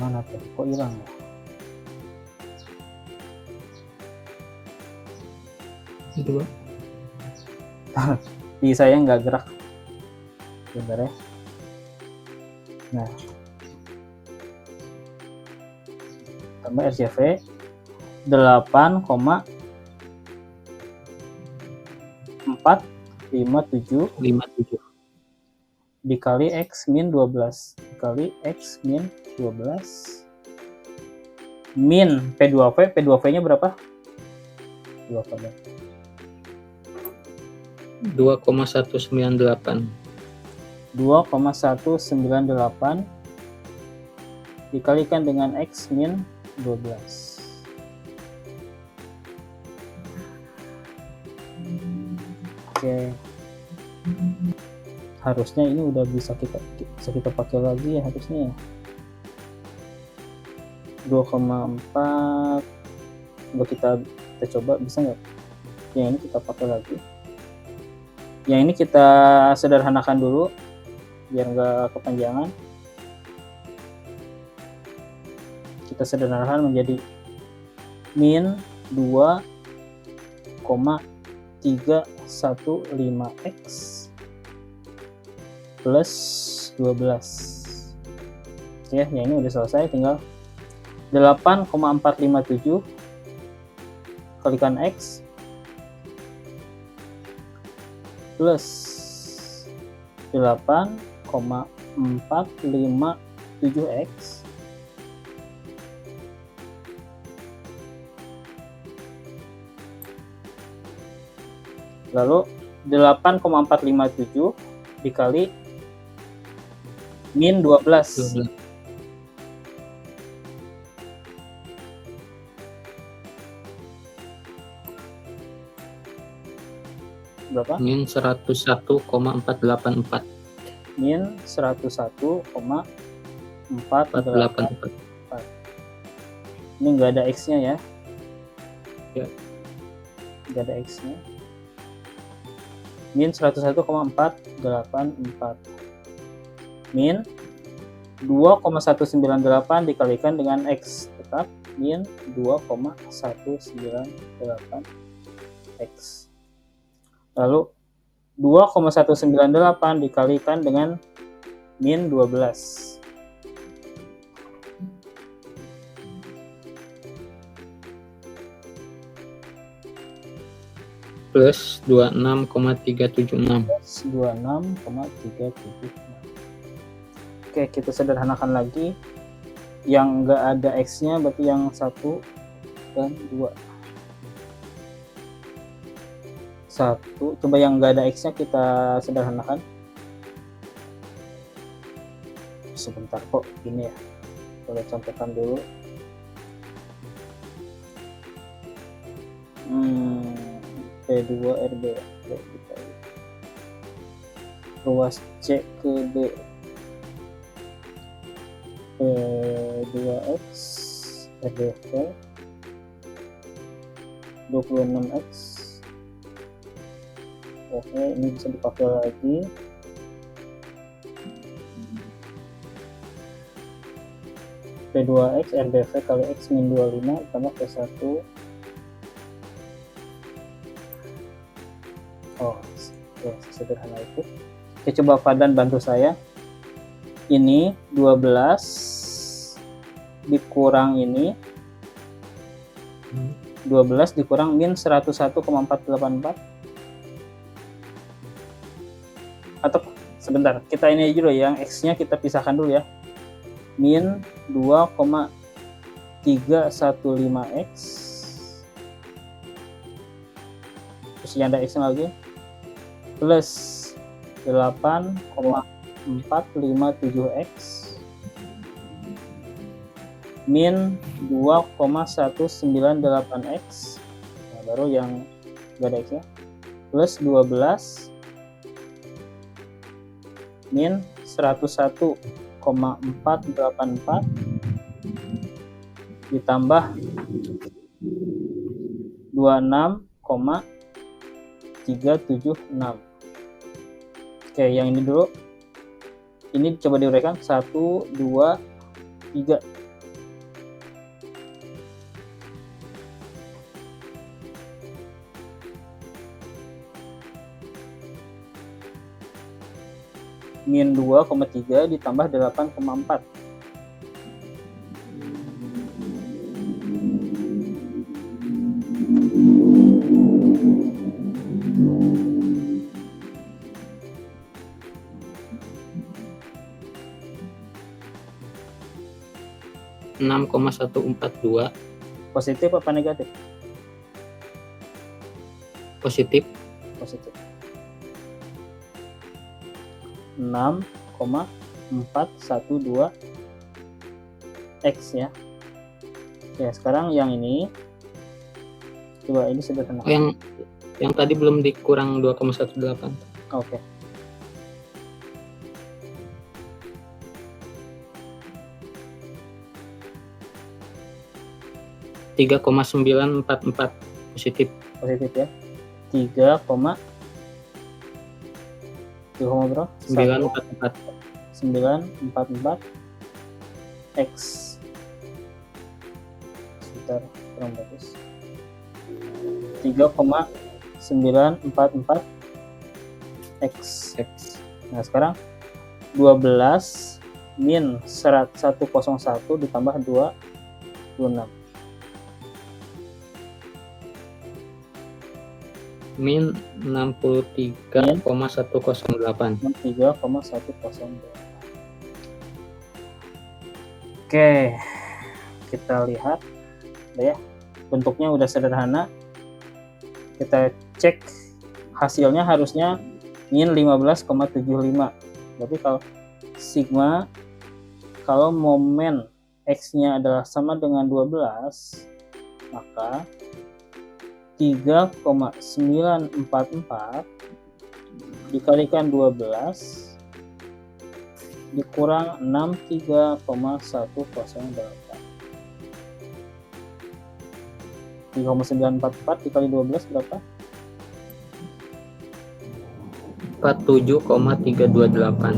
Mana tadi? Kok hilang ya? Itu Di saya nggak gerak. Bentar ya. Nah, tambah RCV 8,457 dikali X min 12 dikali X min 12 min P2V nya berapa? 2,198 dikalikan dengan X min 12. Oke. Harusnya ini udah bisa kita pakai lagi ya, harusnya 2,4. Coba kita coba bisa nggak? Yang ini kita pakai lagi. Yang ini kita sederhanakan dulu biar nggak kepanjangan. Kita sederhanakan menjadi min 2,315 X plus 12. Ya, yang ini udah selesai, tinggal 8,457 kalikan X plus 8,457 X lalu 8,457 dikali min 12. Berapa? min 101,484. Min 101,484. Ini nggak ada X-nya ya? Ya. Nggak ada X-nya. Min 101,484. Min 2,198 dikalikan dengan X, tetap min 2,198 X. Lalu 2,198 dikalikan dengan min 12. Plus 26,376. Plus 26,376. Oke, kita sederhanakan lagi. Yang nggak ada X-nya berarti yang 1 dan 2. 1. Coba yang nggak ada X-nya kita sederhanakan. Sebentar kok ini ya. Boleh contohkan dulu. P2 RB kita ruas C ke B, P2X RDV 26X. Oke, ini bisa dipakai lagi. P2X RDV kali X min 25 tambah P1. Oh, ya, sederhana itu. Oke, coba Fadan bantu saya. Ini 12 dikurang ini 12 dikurang min 101,484. Atau sebentar, kita ini aja dulu, yang X-nya kita pisahkan dulu ya. Min 2,315X. Terus yang ada X-nya lagi. Plus 8,457X. Min 2,198X. Nah, baru yang gak ada X-nya. Plus 12 min 101,484 ditambah 26,376. Oke, yang ini dulu. Ini coba diuraikan 1, 2, 3. Min 2,3 ditambah 8,4. Enam 6,142. Positif apa negatif? Positif. Positif. 6,412 X ya. Ya, sekarang yang ini coba ini sederhana. Oh, yang tadi belum dikurang 2,18. Oke. Tiga 3,944 positif. Positif ya. 3, berapa? 944. 944 X. Sebentar, kurang bagus. 3,944 X. Nah, sekarang 12 min 101 ditambah 26. Min 63,108. 63,108. Oke, kita lihat ya, bentuknya udah sederhana. Kita cek hasilnya harusnya min 15,75. Berarti kalau sigma, kalau momen X-nya adalah sama dengan 12, maka 3,944 dikalikan 12 dikurang 63,108. 3,944 dikali 12 berapa? 47,328.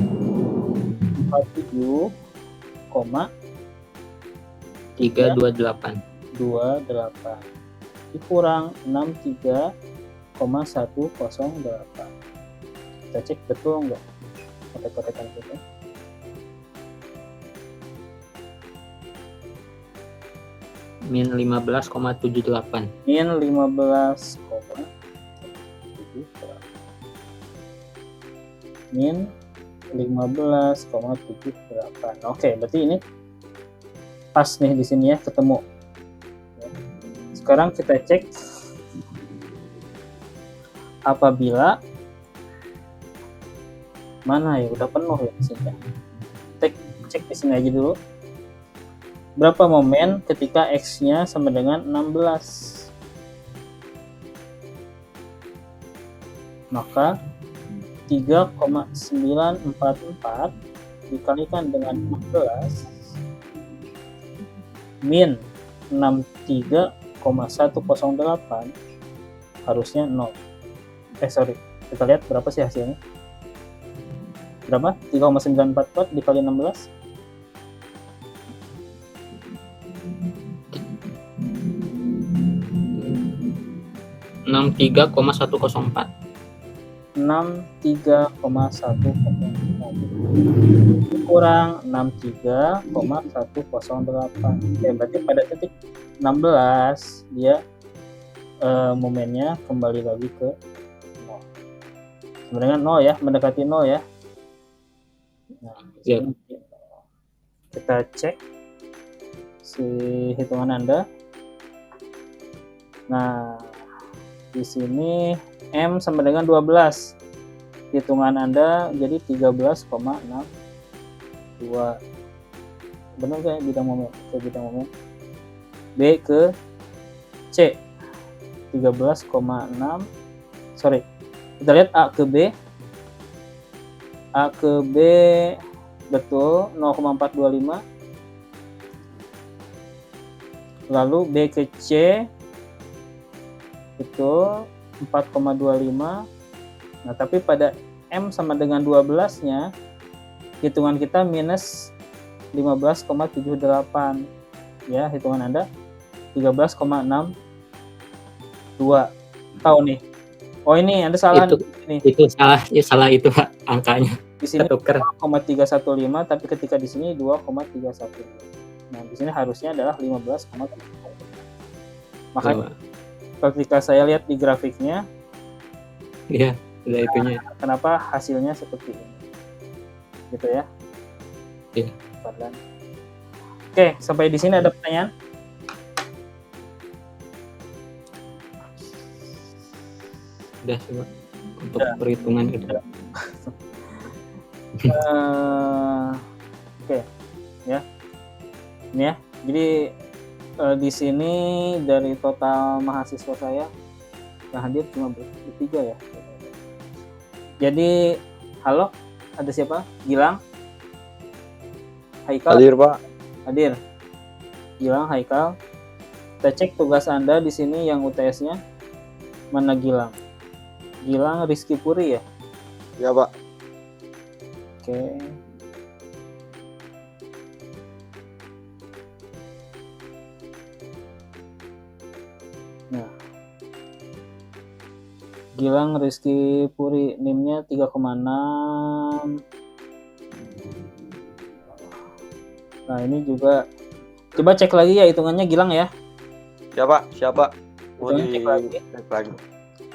47,328 dikurang 63,108. Kita cek betul enggak kotek-kotekan kita. Min 15,78. Min 15,78. Min 15,78. Oke, berarti ini pas nih di sini ya, ketemu. Sekarang kita cek apabila mana ya, udah penuh ya di sini. Cek di sini aja dulu. Berapa momen ketika X-nya sama dengan 16? Maka 3,944 dikalikan dengan 16 min 63,108 harusnya 0. Kita lihat berapa sih hasilnya. Berapa? 3,944 dikali 16. 63,104. 63,108 kurang 63,108. Berarti pada titik 16 dia momennya kembali lagi ke 0. Sebenarnya 0 ya, mendekati 0 ya. Nah, Ya. kita cek si hitungan Anda. Nah, di sini M sama dengan 12. Hitungan Anda jadi 13,62. Benar nggak bidang momen? Ke bidang momen. B ke C 13,6. Sorry. Kita lihat A ke B. A ke B betul 0,425. Lalu B ke C betul 4,25. Nah, tapi pada M sama dengan 12-nya hitungan kita minus 15,78. Ya, hitungan Anda 13,62. Tahu nih. Oh, ini Anda salah nih. Itu salah, ya salah itu Pak angkanya. Di sini Ketuker. 0,315 tapi ketika di sini 2,315. Nah, di sini harusnya adalah 15,3. Makanya ketika saya lihat di grafiknya, iya, ada itunya. Kenapa hasilnya seperti ini? Gitu ya. Iya. Oke, sampai di sini ada pertanyaan? Udah coba untuk perhitungan itu. Oke, ya. Ini ya. Jadi di sini dari total mahasiswa saya yang hadir cuma bertiga ya. Jadi, halo, ada siapa? Gilang? Haikal? Hadir, Pak. Hadir. Gilang, Haikal. Kita cek tugas Anda di sini yang UTS-nya. Mana Gilang? Gilang Rizky Puri ya? Ya, Pak. Oke. Nah. Gilang Rizky Puri, NIM-nya 3,6. Nah, ini juga coba cek lagi ya hitungannya Gilang ya. Ya, Pak. Siapa? Mau Cek lagi. Cek lagi.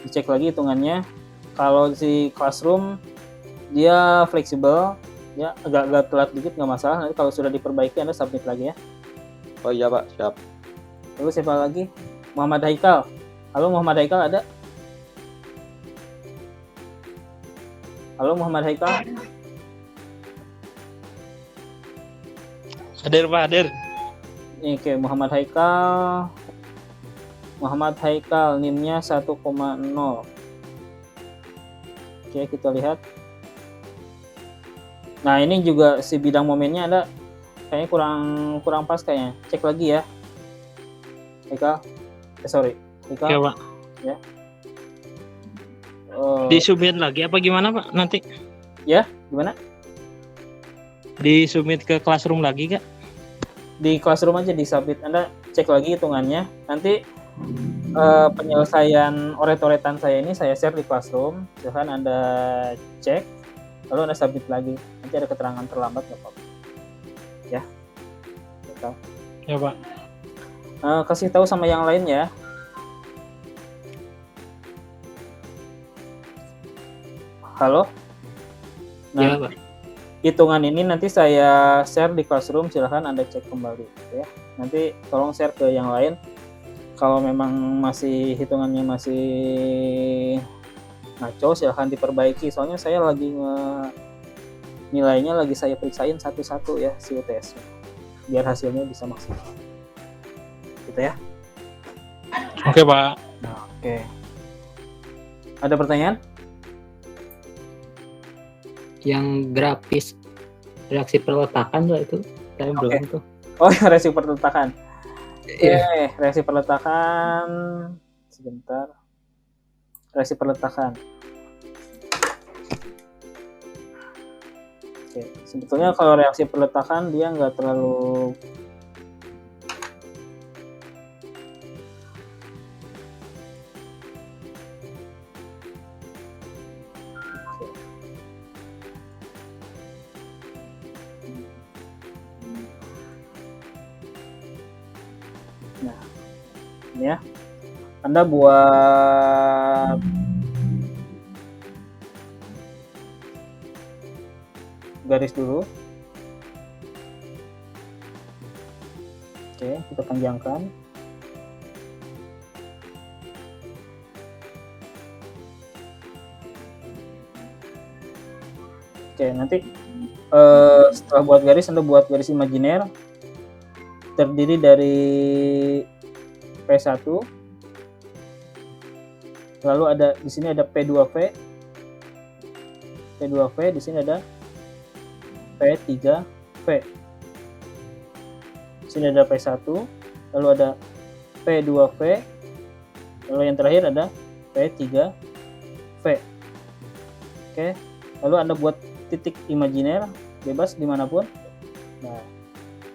Dicek lagi hitungannya. Kalau si Classroom dia fleksibel, ya agak telat dikit nggak masalah. Nanti kalau sudah diperbaiki Anda submit lagi ya. Oh iya, Pak. Siap. Lalu siapa lagi? Muhammad Haikal. Halo Muhammad Haikal ada? Halo Muhammad Haikal. Hadir Pak, hadir. Ini oke, Muhammad Haikal. Muhammad Haikal NIM-nya 1,0. Oke, kita lihat. Nah, ini juga si bidang momennya ada kayaknya kurang pas kayaknya. Cek lagi ya. Haikal. Haikal. Ya, Pak. Ya. Di-submit lagi apa gimana, Pak? Nanti Ya, gimana? di-submit ke Classroom lagi, Kak? Di Classroom aja di-submit. Anda cek lagi hitungannya. Nanti penyelesaian oret-oretan saya ini saya share di Classroom. Silahkan Anda cek, lalu Anda submit lagi. Nanti ada keterangan terlambat nggak apa-apa. Ya. Gitu. Ya, Pak. Kasih tahu sama yang lain ya. Halo? Nah, Ya, Pak. hitungan ini nanti saya share di Classroom, silahkan Anda cek kembali ya. Nanti tolong share ke yang lain. Kalau memang masih hitungannya masih ngaco silahkan diperbaiki. Soalnya saya lagi nilainya lagi saya periksain satu-satu ya si UTS-nya biar hasilnya bisa maksimal. Gitu ya. Oke, Pak. Nah, oke. Ada pertanyaan? Yang grafis reaksi perletakan tuh itu saya belum tuh. Oh, reaksi perletakan. Iya. Reaksi perletakan sebentar. Reaksi perletakan. Oke, sebetulnya kalau reaksi perletakan dia nggak terlalu ya. Anda buat garis dulu. Oke, kita panjangkan. Oke, nanti setelah buat garis, Anda buat garis imajiner terdiri dari P1, lalu ada di sini ada P2V, di sini ada P3V, di sini ada P1, lalu ada P2V, lalu yang terakhir ada P3V. Oke, lalu Anda buat titik imajiner bebas dimanapun. Nah,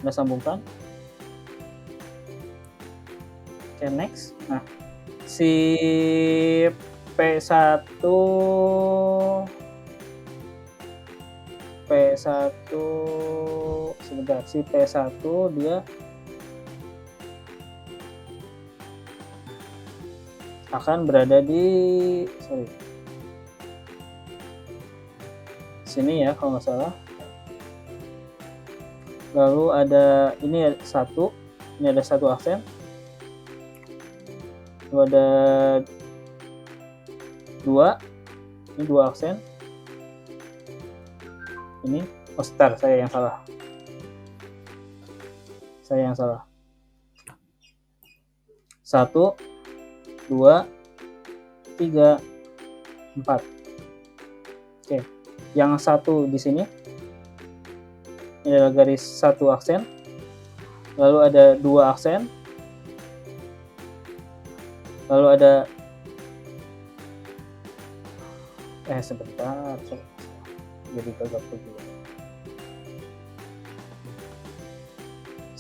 Anda sambungkan. Oke, next. Nah, si P1 sebentar, si P1 dia akan berada di sini ya kalau nggak salah. Lalu ada ini satu aksen. Lalu ada ini dua aksen. Ini saya yang salah. 1, 2, 3, 4. Oke, yang satu di sini ini adalah garis satu aksen, lalu ada 2 aksen, lalu ada sebentar, jadi gagap dulu.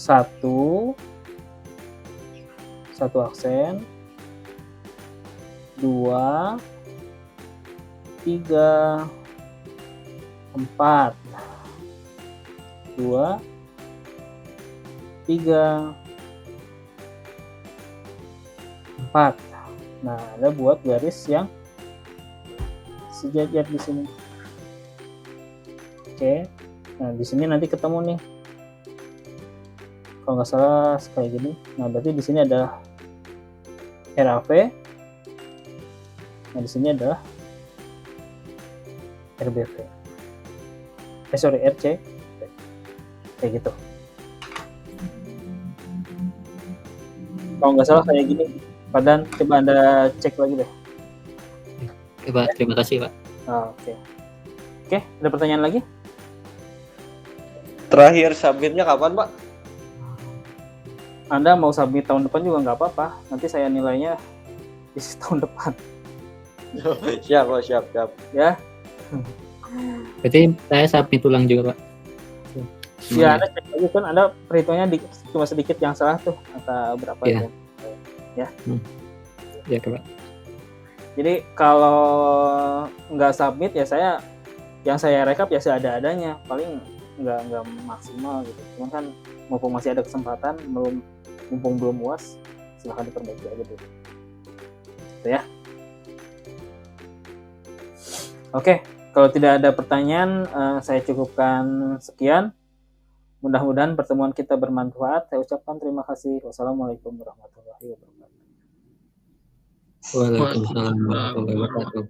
1 aksen, 2, 3, 4, 2, 3, 4. Nah, ada buat garis yang sejajar di sini. Oke, nah di sini nanti ketemu nih. Kalau nggak salah kayak gini. Nah, berarti di sini ada RAV. Nah, di sini adalah RBV. RC. Kayak gitu. Kalau nggak salah kayak gini. Padahal coba Anda cek lagi deh. Oke, Pak. Terima kasih, Pak. Oke, ada pertanyaan lagi? Terakhir submitnya kapan, Pak? Anda mau submit tahun depan juga nggak apa-apa. Nanti saya nilainya di tahun depan. Siap. Ya. Berarti saya submit ulang juga, Pak. Ya, Anda cek lagi kan, Anda perhitungnya cuma sedikit yang salah tuh, angka berapa Iya. itu. Ya. Ya, Pak. Jadi kalau nggak submit ya yang saya rekap ya seadanya, paling nggak maksimal gitu. Cuman kan mumpung masih ada kesempatan, mumpung belum UAS, silahkan diperbaiki aja dulu. Gitu ya. Oke, kalau tidak ada pertanyaan, saya cukupkan sekian. Mudah-mudahan pertemuan kita bermanfaat. Saya ucapkan terima kasih. Wassalamualaikum warahmatullahi wabarakatuh. Waalaikumsalam warahmatullahi wabarakatuh.